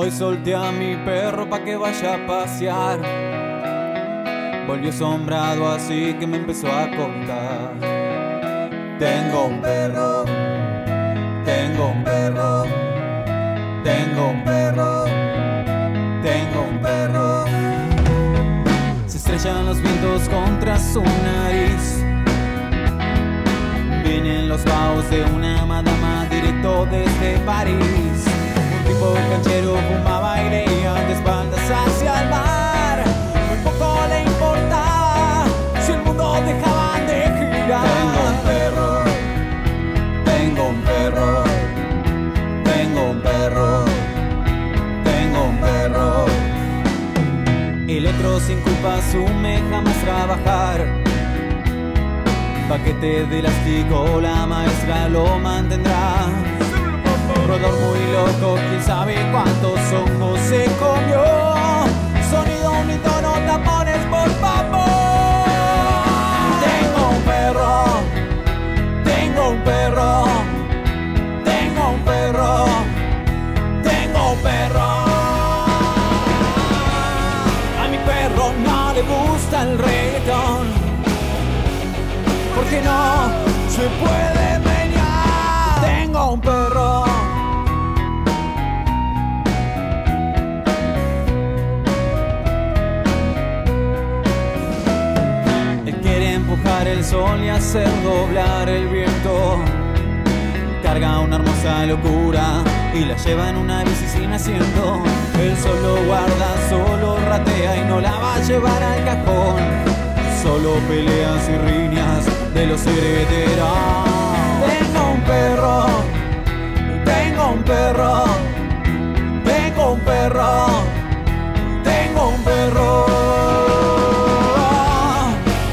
Hoy solté a mi perro pa' que vaya a pasear. Volvió asombrado así que me empezó a contar. Tengo un perro, tengo un perro, tengo un perro, tengo un perro. Se estrellan los vientos contra su nariz. Vienen los vaos de una madama directo desde París. Un tipo canchero fumaba y leía de espaldas hacia el mar. Muy poco le importaba si el mundo dejaba de girar. Tengo un perro, tengo un perro, tengo un perro, tengo un perro. El otro sin culpa asume jamás trabajar. Paquete de elástico, la maestra lo mantendrá. Rodor muy loco, quién sabe cuántos hongos se comió. Sonido unítono, tapones, por favor. Tengo un perro, tengo un perro, tengo un perro, tengo un perro. A mi perro no le gusta el reggaetón, porque no se puede menear. Tengo un perro. Él quiere empujar el sol y hacer doblar el viento. Carga una hermosa locura y la lleva en una bici sin asiento. Él solo guarda, solo ratea y no la va a llevar al cajón. Solo peleas y riñas de los herederos. Tengo un perro, tengo un perro, tengo un perro, tengo un perro.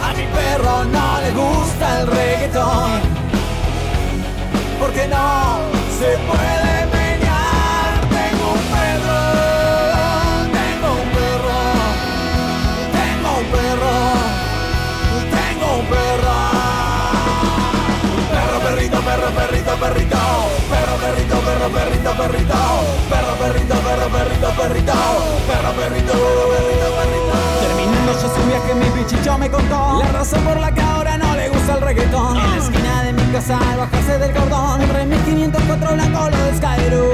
A mi perro no le gusta el reggaetón, porque no se puede menear. Tengo un perro, tengo un perro, tengo un perro, tengo un perro. Perro, perrito, perro, perrito, perrito. Perro, perrito, perro, perrito, perrito. Perro, perrito, perro, perrito, perrito. Perro, perrito, perro, perrito, perrito. Terminando yo su viaje, mi bichicho me contó la razón por la que ahora no le gusta el reggaetón. En la esquina de mi casa, al bajarse del cordón, el Re 1504 blanco lo descaeró.